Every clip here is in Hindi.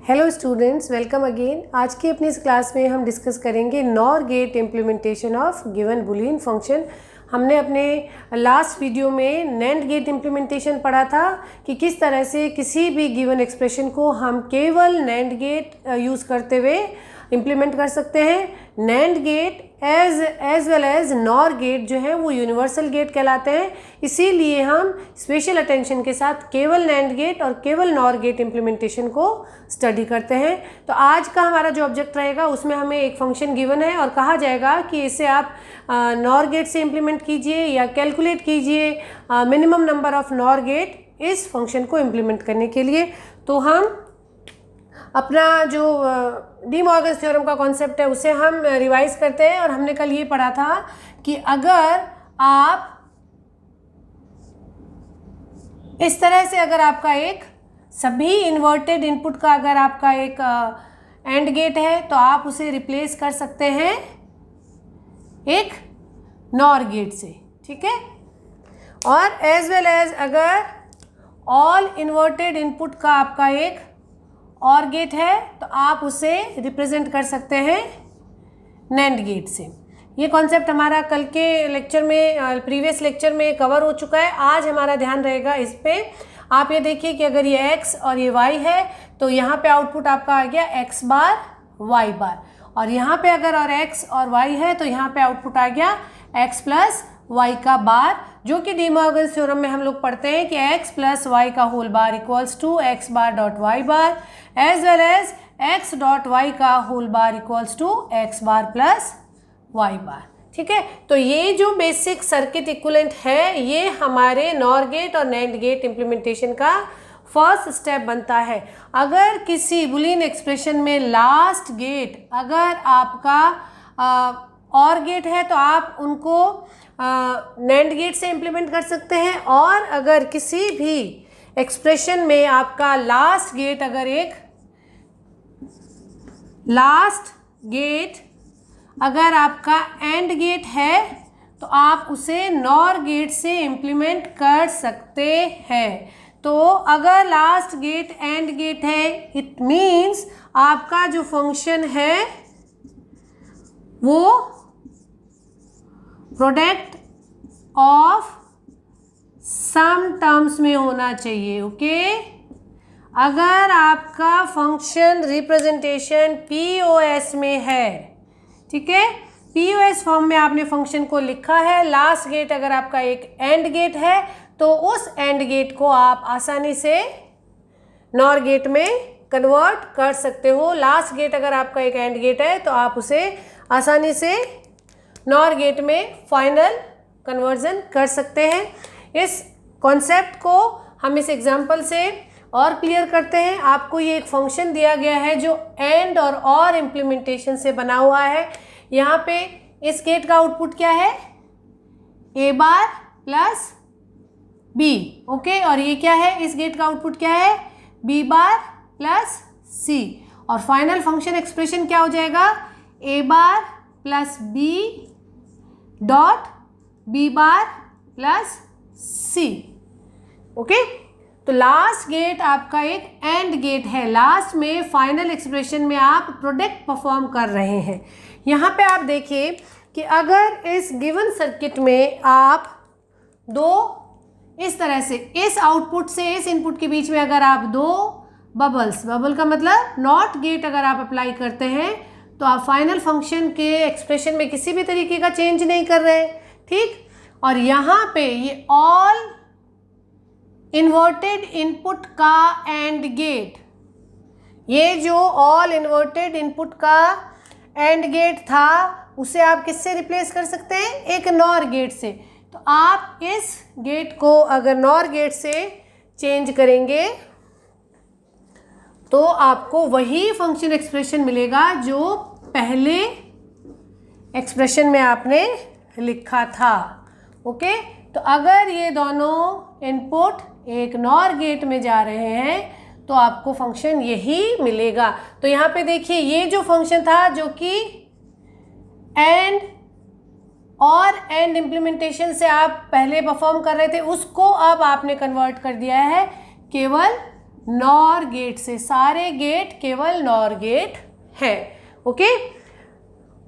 Hello students, welcome again. आज की अपनी इस क्लास में हम डिस्कस करेंगे NOR gate implementation of given Boolean function. हमने अपने लास्ट वीडियो में नैंड गेट इम्प्लीमेंटेशन पढ़ा था कि किस तरह से किसी भी गिवन एक्सप्रेशन को हम केवल नैंड गेट यूज़ करते हुए इम्प्लीमेंट कर सकते हैं। NAND gate as well as NOR gate जो है वो यूनिवर्सल गेट कहलाते हैं, इसीलिए हम स्पेशल अटेंशन के साथ केवल नैंड गेट और केवल नॉर गेट इम्प्लीमेंटेशन को स्टडी करते हैं। तो आज का हमारा जो ऑब्जेक्ट रहेगा उसमें हमें एक फंक्शन गिवन है और कहा जाएगा कि इसे आप नॉर गेट से इम्प्लीमेंट कीजिए या कैलकुलेट कीजिए minimum number of NOR gate इस फंक्शन को इम्प्लीमेंट करने के लिए। तो हम अपना जो डी मॉर्गन्स थ्योरम का कॉन्सेप्ट है उसे हम रिवाइज करते हैं। और हमने कल ये पढ़ा था कि अगर आप इस तरह से अगर आपका एक सभी इन्वर्टेड इनपुट का अगर आपका एक एंड गेट है तो आप उसे रिप्लेस कर सकते हैं एक नॉर गेट से, ठीक है। और एज वेल एज अगर ऑल इन्वर्टेड इनपुट का आपका एक और गेट है तो आप उसे रिप्रेजेंट कर सकते हैं नैंड गेट से। ये कॉन्सेप्ट हमारा कल के लेक्चर में प्रीवियस लेक्चर में कवर हो चुका है। आज हमारा ध्यान रहेगा इस पे। आप ये देखिए कि अगर ये x और ये y है तो यहाँ पे आउटपुट आपका आ गया x बार y बार, और यहाँ पे अगर और x और y है तो यहाँ पे आउटपुट आ गया x प्लस y का बार, जो कि डी मॉर्गन्स थ्योरम में हम लोग पढ़ते हैं कि x प्लस y का whole bar equals to x bar dot y bar as well as x dot y का whole bar equals to x bar plus y bar, ठीक है। तो ये जो बेसिक सर्किट इक्विवेलेंट है ये हमारे नॉर गेट और नैंड गेट इम्प्लीमेंटेशन का फर्स्ट स्टेप बनता है। अगर किसी बुलियन एक्सप्रेशन में लास्ट गेट अगर आपका और गेट है तो आप उनको नैंड गेट से इम्प्लीमेंट कर सकते हैं, और अगर किसी भी एक्सप्रेशन में आपका लास्ट गेट अगर एक लास्ट गेट अगर आपका एंड गेट है तो आप उसे नॉर गेट से इम्प्लीमेंट कर सकते हैं। तो अगर लास्ट गेट एंड गेट है इट मीन्स आपका जो फंक्शन है वो प्रोडक्ट ऑफ सम टर्म्स में होना चाहिए, ओके। अगर आपका फंक्शन रिप्रेजेंटेशन POS में है, ठीक है, POS फॉर्म में आपने फंक्शन को लिखा है, लास्ट गेट अगर आपका एक एंड गेट है तो उस एंड गेट को आप आसानी से नॉर गेट में कन्वर्ट कर सकते हो। लास्ट गेट अगर आपका एक एंड गेट है तो आप उसे आसानी से नॉर गेट में फाइनल कन्वर्जन कर सकते हैं। इस कॉन्सेप्ट को हम इस एग्जांपल से और क्लियर करते हैं। आपको ये एक फंक्शन दिया गया है जो एंड और इम्प्लीमेंटेशन से बना हुआ है। यहाँ पे इस गेट का आउटपुट क्या है, ए बार प्लस बी, ओके। और ये क्या है, इस गेट का आउटपुट क्या है, बी बार प्लस सी। और फाइनल फंक्शन एक्सप्रेशन क्या हो जाएगा, A bar plus B dot B bar plus C, okay. तो लास्ट गेट आपका एक एंड गेट है, लास्ट में फाइनल एक्सप्रेशन में आप प्रोडक्ट परफॉर्म कर रहे हैं। यहाँ पे आप देखिए कि अगर इस गिवन सर्किट में आप दो इस तरह से इस आउटपुट से इस इनपुट के बीच में अगर आप दो बबल का मतलब नॉट गेट अगर आप अप्लाई करते हैं तो आप फाइनल फंक्शन के एक्सप्रेशन में किसी भी तरीके का चेंज नहीं कर रहे हैं, ठीक। और यहाँ पे ये ऑल इन्वर्टेड इनपुट का एंड गेट, ये जो ऑल इन्वर्टेड इनपुट का एंड गेट था उसे आप किससे रिप्लेस कर सकते हैं, एक नॉर गेट से। तो आप इस गेट को अगर नॉर गेट से चेंज करेंगे तो आपको वही फंक्शन एक्सप्रेशन मिलेगा जो पहले एक्सप्रेशन में आपने लिखा था, ओके। तो अगर ये दोनों इनपुट एक नॉर गेट में जा रहे हैं तो आपको फंक्शन यही मिलेगा। तो यहाँ पे देखिए ये जो फंक्शन था जो कि एंड और एंड इम्प्लीमेंटेशन से आप पहले परफॉर्म कर रहे थे उसको अब आपने कन्वर्ट कर दिया है केवल नॉर गेट से, सारे गेट केवल नॉर गेट है। ओके,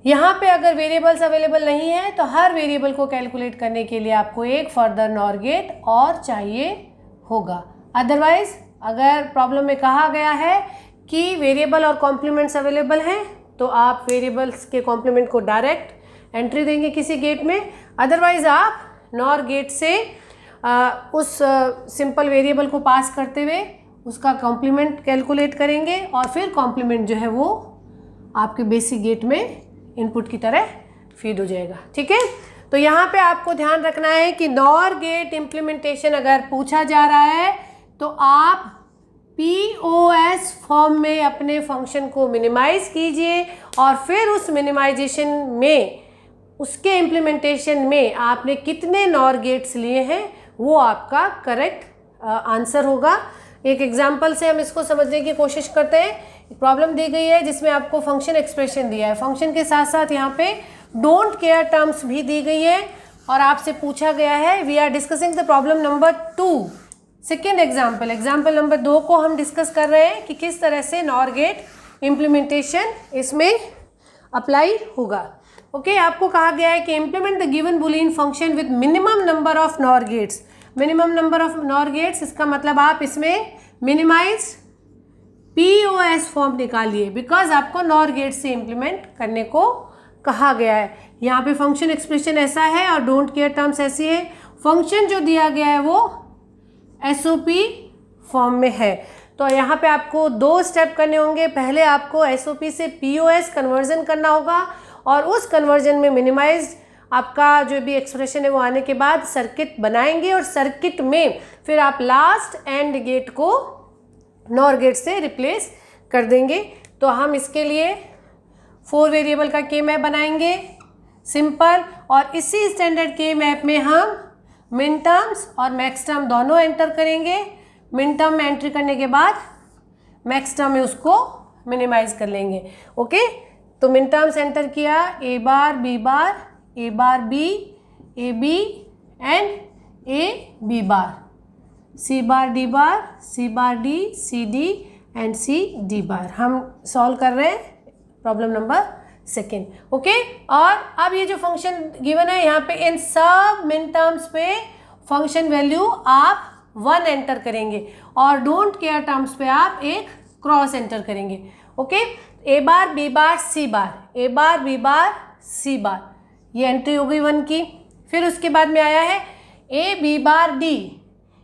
यहाँ पे अगर वेरिएबल्स अवेलेबल नहीं है तो हर वेरिएबल को कैलकुलेट करने के लिए आपको एक फर्दर नॉर गेट और चाहिए होगा। अदरवाइज अगर प्रॉब्लम में कहा गया है कि वेरिएबल और कॉम्प्लीमेंट्स अवेलेबल हैं तो आप वेरिएबल्स के कॉम्प्लीमेंट को डायरेक्ट एंट्री देंगे किसी गेट में, अदरवाइज आप नॉर गेट से उस सिंपल वेरिएबल को पास करते हुए उसका कॉम्प्लीमेंट कैलकुलेट करेंगे और फिर कॉम्प्लीमेंट जो है वो आपके बेसिक गेट में इनपुट की तरह फीड हो जाएगा। ठीक है, तो यहाँ पे आपको ध्यान रखना है कि नॉर गेट इम्प्लीमेंटेशन अगर पूछा जा रहा है तो आप POS फॉर्म में अपने फंक्शन को मिनिमाइज कीजिए और फिर उस मिनिमाइजेशन में, उसके इम्प्लीमेंटेशन में आपने कितने नॉर गेट्स लिए हैं वो आपका करेक्ट आंसर होगा। एक एग्जांपल से हम इसको समझने की कोशिश करते हैं। प्रॉब्लम दी गई है जिसमें आपको फंक्शन एक्सप्रेशन दिया है, फंक्शन के साथ साथ यहाँ पे डोंट केयर टर्म्स भी दी गई है और आपसे पूछा गया है, we are discussing the problem number 2, second example number 2 को हम डिस्कस कर रहे हैं कि किस तरह से नॉर गेट इम्प्लीमेंटेशन इसमें अप्लाई होगा। ओके, आपको कहा गया है कि implement the given Boolean function with minimum number of NOR gates. Minimum number of NOR gates, इसका मतलब आप इसमें मिनिमाइज POS फॉर्म निकालिए बिकॉज आपको नॉर गेट से इम्प्लीमेंट करने को कहा गया है। यहाँ पे फंक्शन एक्सप्रेशन ऐसा है और डोंट केयर टर्म्स ऐसी है। फंक्शन जो दिया गया है वो SOP फॉर्म में है, तो यहाँ पे आपको 2 स्टेप करने होंगे। पहले आपको SOP से POS कन्वर्जन करना होगा और उस कन्वर्जन में मिनिमाइज आपका जो भी एक्सप्रेशन है वो आने के बाद सर्किट बनाएंगे और सर्किट में फिर आप लास्ट एंड गेट को नॉर गेट से रिप्लेस कर देंगे। तो हम इसके लिए 4 वेरिएबल का के मैप बनाएंगे सिंपल, और इसी स्टैंडर्ड के मैप में हम मिन टर्म्स और मैक्स टर्म दोनों एंटर करेंगे। मिन टर्म में एंट्री करने के बाद मैक्स टर्म में उसको मिनिमाइज कर लेंगे। ओके, तो मिन टर्म्स एंटर किया, A bar B bar, A bar B, A B and A B bar, C bar D bar, C bar D, C D and C D बार। हम सॉल्व कर रहे हैं प्रॉब्लम नंबर 2। ओके, और अब ये जो फंक्शन गिवन है यहाँ पे इन सब मिन टर्म्स पे फंक्शन वैल्यू आप 1 एंटर करेंगे और डोंट केयर टर्म्स पे आप एक क्रॉस एंटर करेंगे। Okay, A bar B bar C bar, A bar B bar C बार, ये एंट्री हो गई 1 की। फिर उसके बाद में आया है A B bar D,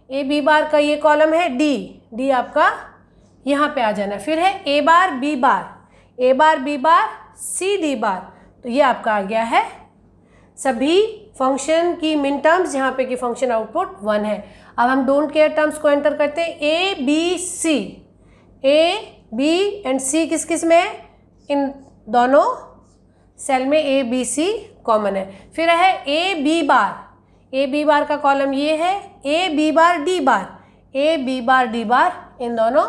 A B बार का ये कॉलम है D आपका यहाँ पे आ जाना। फिर है A bar B bar, A bar B bar C D बार, तो ये आपका आ गया है सभी फंक्शन की मिन टर्म्स जहाँ पे कि फंक्शन आउटपुट 1 है। अब हम डोंट केयर टर्म्स को एंटर करते हैं। A B C, A B and C किस किस में है, इन दोनों सेल में A B C कॉमन है। फिर है A B bar, A B बार का कॉलम ये है, A B bar D bar, A B bar D बार इन दोनों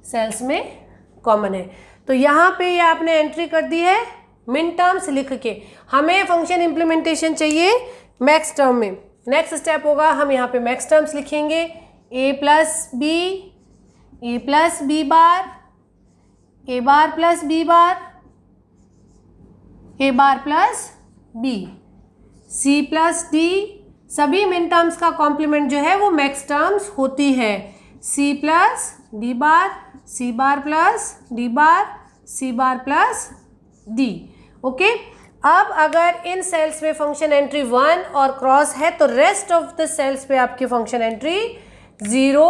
सेल्स में कॉमन है। तो यहाँ पे ये आपने एंट्री कर दी है मिन टर्म्स लिख के। हमें फंक्शन इम्प्लीमेंटेशन चाहिए मैक्स टर्म में। नेक्स्ट स्टेप होगा, हम यहाँ पे मैक्स टर्म्स लिखेंगे, A plus B, A plus B bar, A bar plus B bar, A bar plus B, C plus D। सभी मिन टर्म्स का कॉम्प्लीमेंट जो है वो मैक्स टर्म्स होती है। C प्लस D बार, C बार प्लस D बार, C बार प्लस D। ओके, अब अगर इन सेल्स में फंक्शन एंट्री 1 और क्रॉस है तो रेस्ट ऑफ द सेल्स पे आपकी फंक्शन एंट्री 0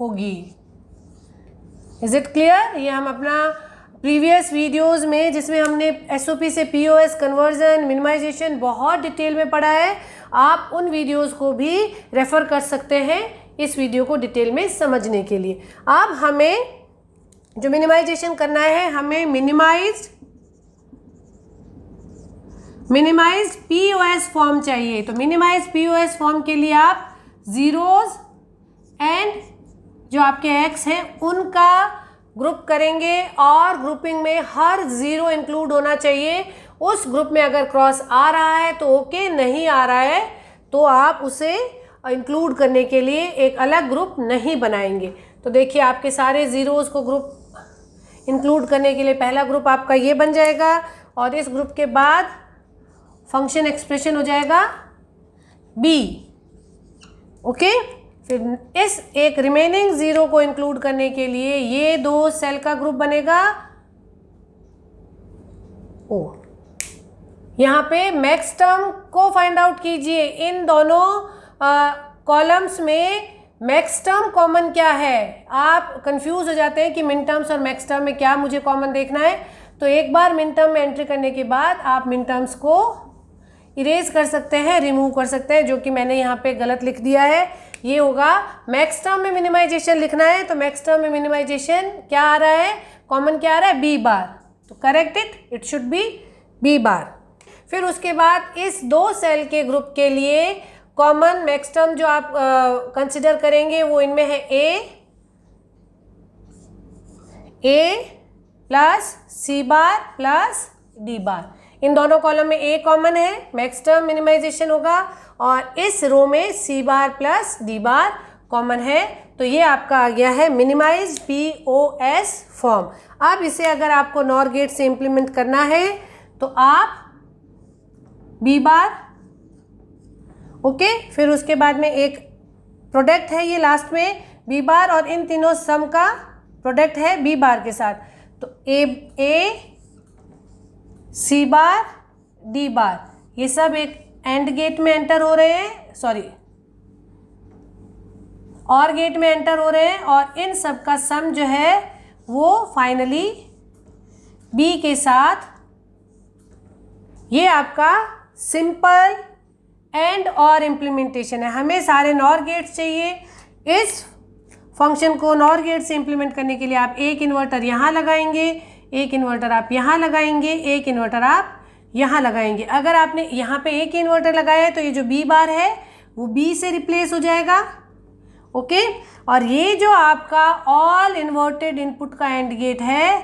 होगी। Is it clear? ये हम अपना प्रीवियस वीडियोस में जिसमें हमने SOP से POS कन्वर्जन, मिनिमाइजेशन बहुत डिटेल में पढ़ा है, आप उन वीडियोस को भी रेफ़र कर सकते हैं इस वीडियो को डिटेल में समझने के लिए। अब हमें जो मिनिमाइजेशन करना है, हमें मिनिमाइज्ड POS फॉर्म चाहिए। तो मिनिमाइज्ड POS फॉर्म के लिए आप ज़ीरोज़ एंड जो आपके एक्स हैं उनका ग्रुप करेंगे और ग्रुपिंग में हर ज़ीरो इंक्लूड होना चाहिए। उस ग्रुप में अगर क्रॉस आ रहा है तो ओके, नहीं आ रहा है तो आप उसे इंक्लूड करने के लिए एक अलग ग्रुप नहीं बनाएंगे। तो देखिए आपके सारे ज़ीरोज़ को ग्रुप इंक्लूड करने के लिए पहला ग्रुप आपका ये बन जाएगा और इस ग्रुप के बाद फंक्शन एक्सप्रेशन हो जाएगा बी। ओके, फिर इस एक रिमेनिंग ज़ीरो को इंक्लूड करने के लिए ये 2 सेल का ग्रुप बनेगा ओ। यहाँ पे मैक्स टर्म को फाइंड आउट कीजिए। इन दोनों कॉलम्स में मैक्स टर्म कॉमन क्या है? आप कंफ्यूज हो जाते हैं कि मिन टर्म्स और मैक्स टर्म में क्या मुझे कॉमन देखना है। तो एक बार मिन टर्म में एंट्री करने के बाद आप मिन टर्म्स को इरेज कर सकते हैं, रिमूव कर सकते हैं, जो कि मैंने यहाँ पे गलत लिख दिया है। ये होगा मैक्स टर्म में मिनिमाइजेशन लिखना है, तो मैक्स टर्म में मिनिमाइजेशन क्या आ रहा है, कॉमन क्या आ रहा है, बी बार। तो correct it should be B bar. फिर उसके बाद इस 2 सेल के ग्रुप के लिए कॉमन मैक्स टर्म जो आप कंसिडर करेंगे वो इनमें है ए प्लस सी बार प्लस डी बार। इन दोनों कॉलम में ए कॉमन है, मैक्स टर्म मिनिमाइजेशन होगा, और इस रो में सी बार प्लस डी बार कॉमन है। तो ये आपका आ गया है मिनिमाइज POS फॉर्म। अब इसे अगर आपको नॉर गेट से इम्प्लीमेंट करना है तो आप बी बार, ओके, फिर उसके बाद में एक प्रोडक्ट है ये लास्ट में बी बार, और इन तीनों सम का प्रोडक्ट है बी बार के साथ। तो ए सी बार डी बार, ये सब एक एंड गेट में एंटर हो रहे हैं, सॉरी और गेट में एंटर हो रहे हैं, और इन सब का सम जो है वो फाइनली बी के साथ, ये आपका सिंपल एंड और इम्प्लीमेंटेशन है। हमें सारे नॉर गेट्स चाहिए। इस फंक्शन को नॉर गेट से इम्प्लीमेंट करने के लिए आप एक इन्वर्टर यहाँ लगाएंगे, एक इन्वर्टर आप यहाँ लगाएंगे, एक इन्वर्टर आप यहाँ लगाएंगे। अगर आपने यहाँ पे एक इन्वर्टर लगाया है तो ये जो बी बार है वो बी से रिप्लेस हो जाएगा, ओके। और ये जो आपका ऑल इन्वर्टेड इनपुट का एंड गेट है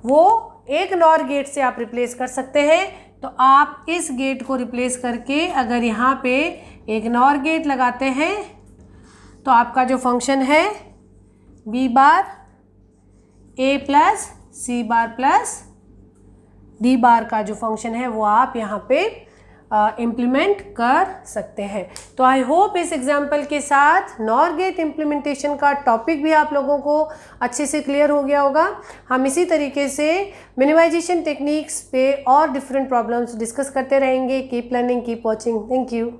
वो एक नॉर गेट से आप रिप्लेस कर सकते हैं। तो आप इस गेट को रिप्लेस करके अगर यहाँ पे एक नॉर गेट लगाते हैं तो आपका जो फंक्शन है बी बार ए प्लस सी बार प्लस डी बार का जो फंक्शन है वो आप यहाँ पे इम्प्लीमेंट कर सकते हैं। तो आई होप इस एग्जाम्पल के साथ नॉर गेट इम्प्लीमेंटेशन का टॉपिक भी आप लोगों को अच्छे से क्लियर हो गया होगा। हम इसी तरीके से मिनिमाइजेशन टेक्निक्स पे और डिफरेंट प्रॉब्लम्स डिस्कस करते रहेंगे। Keep learning, keep watching. Thank you.